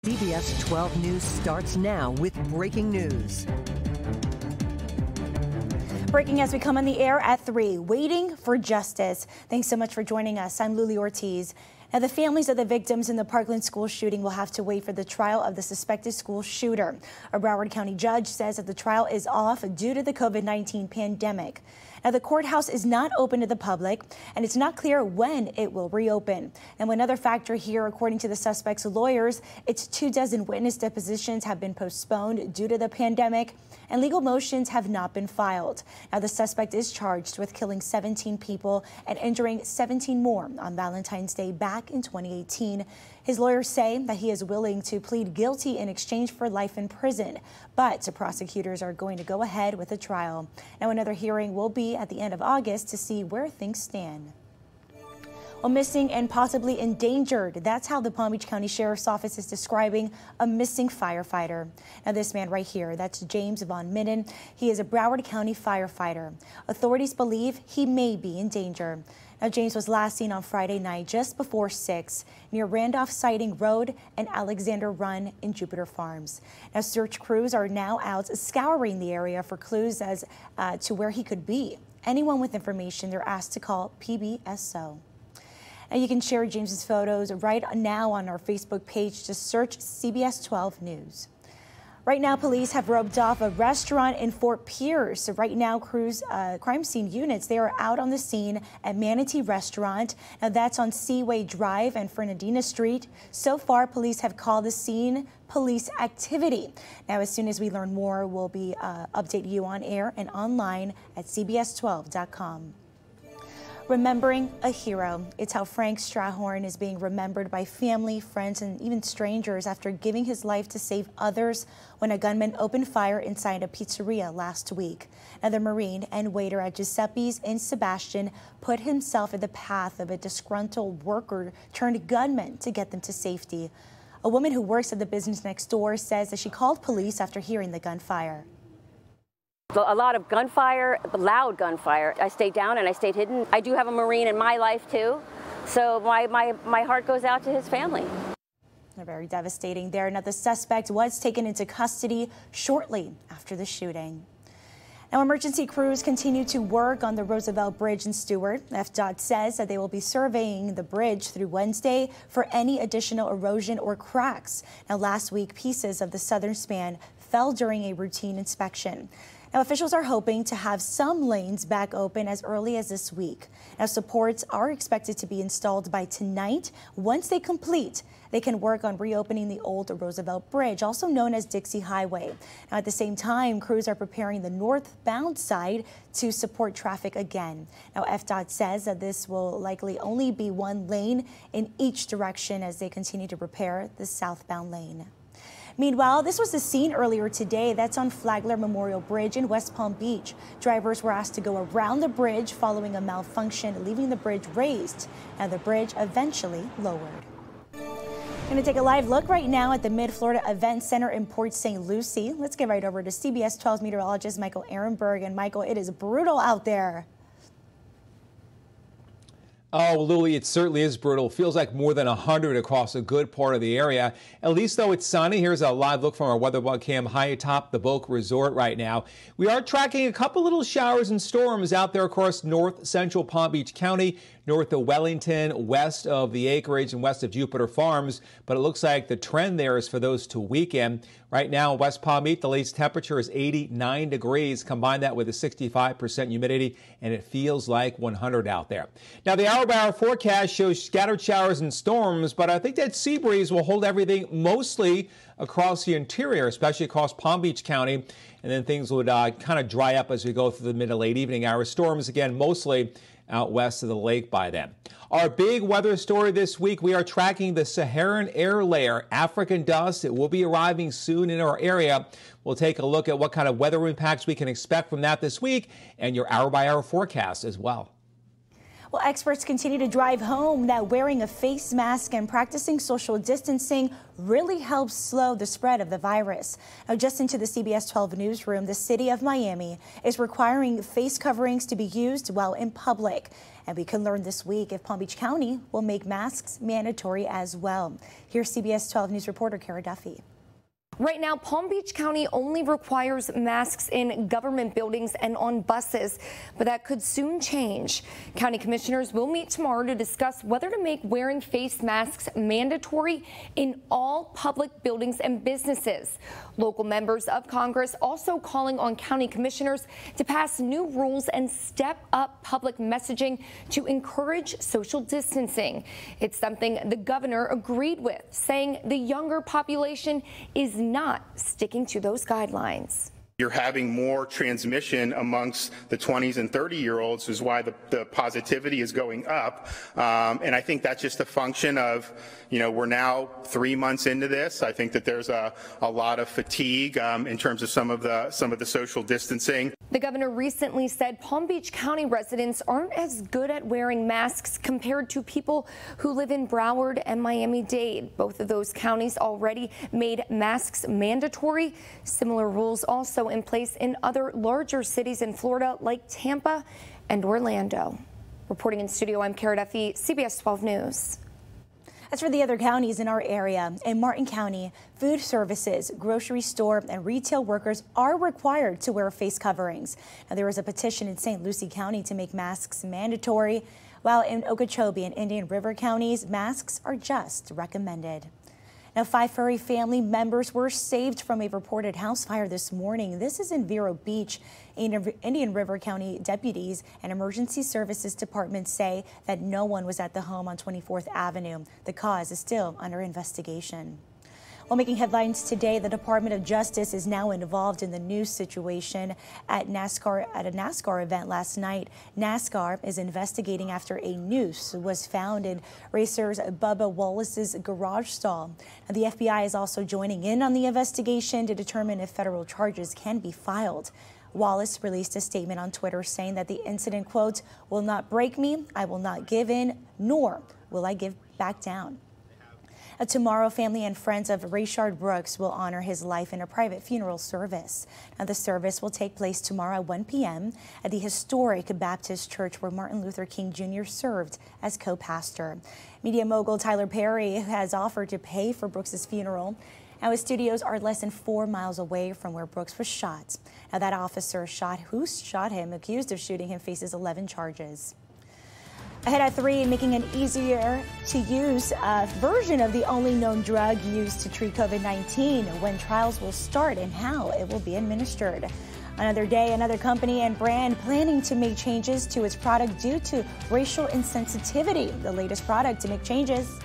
CBS 12 News starts now with breaking news. Breaking as we come on the air at 3, waiting for justice. Thanks so much for joining us. I'm Luli Ortiz. Now, the families of the victims in the Parkland school shooting will have to wait for the trial of the suspected school shooter. A Broward County judge says that the trial is off due to the COVID-19 pandemic. Now, the courthouse is not open to the public, and it's not clear when it will reopen. And another factor here, according to the suspect's lawyers, it's 24 witness depositions have been postponed due to the pandemic, and legal motions have not been filed. Now, the suspect is charged with killing 17 people and injuring 17 more on Valentine's Day back in 2018. His lawyers say that he is willing to plead guilty in exchange for life in prison, but the prosecutors are going to go ahead with the trial. Now, another hearing will be at the end of August to see where things stand. Well, missing and possibly endangered. That's how the Palm Beach County Sheriff's Office is describing a missing firefighter. Now, this man right here, that's James Von Minden. He is a Broward County firefighter. Authorities believe he may be in danger. Now, James was last seen on Friday night just before 6 near Randolph Siding Road and Alexander Run in Jupiter Farms. Now, search crews are now out scouring the area for clues as to where he could be. Anyone with information, they're asked to call PBSO. And you can share James's photos right now on our Facebook page. Just search CBS 12 News. Right now, police have roped off a restaurant in Fort Pierce. So right now, crews, crime scene units, they are out on the scene at Manatee Restaurant. Now, that's on Seaway Drive and Fernandina Street. So far, police have called the scene police activity. Now, as soon as we learn more, we'll be update you on air and online at CBS12.com. Remembering a hero. It's how Frank Strahorn is being remembered by family, friends, and even strangers after giving his life to save others when a gunman opened fire inside a pizzeria last week. Now, the Marine and waiter at Giuseppe's in Sebastian put himself in the path of a disgruntled worker turned gunman to get them to safety. A woman who works at the business next door says that she called police after hearing the gunfire. A lot of gunfire, loud gunfire. I stayed down and I stayed hidden. I do have a Marine in my life too, so my heart goes out to his family. They're very devastating there. Now, the suspect was taken into custody shortly after the shooting. Now, emergency crews continue to work on the Roosevelt Bridge in Stewart. FDOT says that they will be surveying the bridge through Wednesday for any additional erosion or cracks. Now, last week, pieces of the southern span fell during a routine inspection. Now, officials are hoping to have some lanes back open as early as this week. Now, supports are expected to be installed by tonight. Once they complete, they can work on reopening the old Roosevelt Bridge, also known as Dixie Highway. Now, at the same time, crews are preparing the northbound side to support traffic again. Now, FDOT says that this will likely only be one lane in each direction as they continue to repair the southbound lane. Meanwhile, this was the scene earlier today. That's on Flagler Memorial Bridge in West Palm Beach. Drivers were asked to go around the bridge following a malfunction, leaving the bridge raised, and the bridge eventually lowered. Going to take a live look right now at the Mid-Florida Event Center in Port St. Lucie. Let's get right over to CBS 12 meteorologist Michael Ehrenberg. And Michael, it is brutal out there. Oh, Lily, it certainly is brutal. Feels like more than 100 across a good part of the area. At least, though, it's sunny. Here's a live look from our weather bug cam high atop the Boca Resort right now. We are tracking a couple little showers and storms out there across north central Palm Beach County, north of Wellington, west of the acreage and west of Jupiter Farms. But it looks like the trend there is for those to weaken. Right now in West Palm Beach, the latest temperature is 89 degrees. Combine that with a 65% humidity, and it feels like 100 out there. Now, the hour-by-hour forecast shows scattered showers and storms, but I think that sea breeze will hold everything mostly across the interior, especially across Palm Beach County. And then things would kind of dry up as we go through the mid to late evening hours. Storms, again, mostly out west of the lake by then. Our big weather story this week, we are tracking the Saharan air layer, African dust. It will be arriving soon in our area. We'll take a look at what kind of weather impacts we can expect from that this week and your hour-by-hour forecast as well. Well, experts continue to drive home that wearing a face mask and practicing social distancing really helps slow the spread of the virus. Now, just into the CBS12 newsroom, the city of Miami is requiring face coverings to be used while in public. And we can learn this week if Palm Beach County will make masks mandatory as well. Here's CBS 12 News reporter Kara Duffy. Right now, Palm Beach County only requires masks in government buildings and on buses, but that could soon change. County commissioners will meet tomorrow to discuss whether to make wearing face masks mandatory in all public buildings and businesses. Local members of Congress also calling on county commissioners to pass new rules and step up public messaging to encourage social distancing. It's something the governor agreed with, saying the younger population is not sticking to those guidelines. You're having more transmission amongst the 20s and 30-year-olds is why the positivity is going up. And I think that's just a function of, we're now 3 months into this. I think that there's a lot of fatigue in terms of some of the social distancing. The governor recently said Palm Beach County residents aren't as good at wearing masks compared to people who live in Broward and Miami-Dade. Both of those counties already made masks mandatory. Similar rules also in place in other larger cities in Florida like Tampa and Orlando. Reporting in studio, I'm Kara Duffy, CBS 12 News. As for the other counties in our area, in Martin County, food services, grocery store, and retail workers are required to wear face coverings. Now, there is a petition in St. Lucie County to make masks mandatory, while in Okeechobee and Indian River counties, masks are just recommended. Now, 5 furry family members were saved from a reported house fire this morning. This is in Vero Beach. Indian River County deputies and emergency services departments say that no one was at the home on 24th Avenue. The cause is still under investigation. While making headlines today, the Department of Justice is now involved in the news situation at a NASCAR event last night. NASCAR is investigating after a noose was found in racers Bubba Wallace's garage stall. Now, the FBI is also joining in on the investigation to determine if federal charges can be filed. Wallace released a statement on Twitter saying that the incident, quote, "will not break me, I will not give in, nor will I give back down." Tomorrow, family and friends of Rayshard Brooks will honor his life in a private funeral service. Now, the service will take place tomorrow at 1 p.m. at the historic Baptist Church where Martin Luther King Jr. served as co-pastor. Media mogul Tyler Perry has offered to pay for Brooks's funeral. Now, his studios are less than 4 miles away from where Brooks was shot. Now, that officer who shot him, accused of shooting him, faces 11 charges. Ahead at 3, making an easier to use version of the only known drug used to treat COVID-19, when trials will start and how it will be administered. Another day, another company and brand planning to make changes to its product due to racial insensitivity. The latest product to make changes.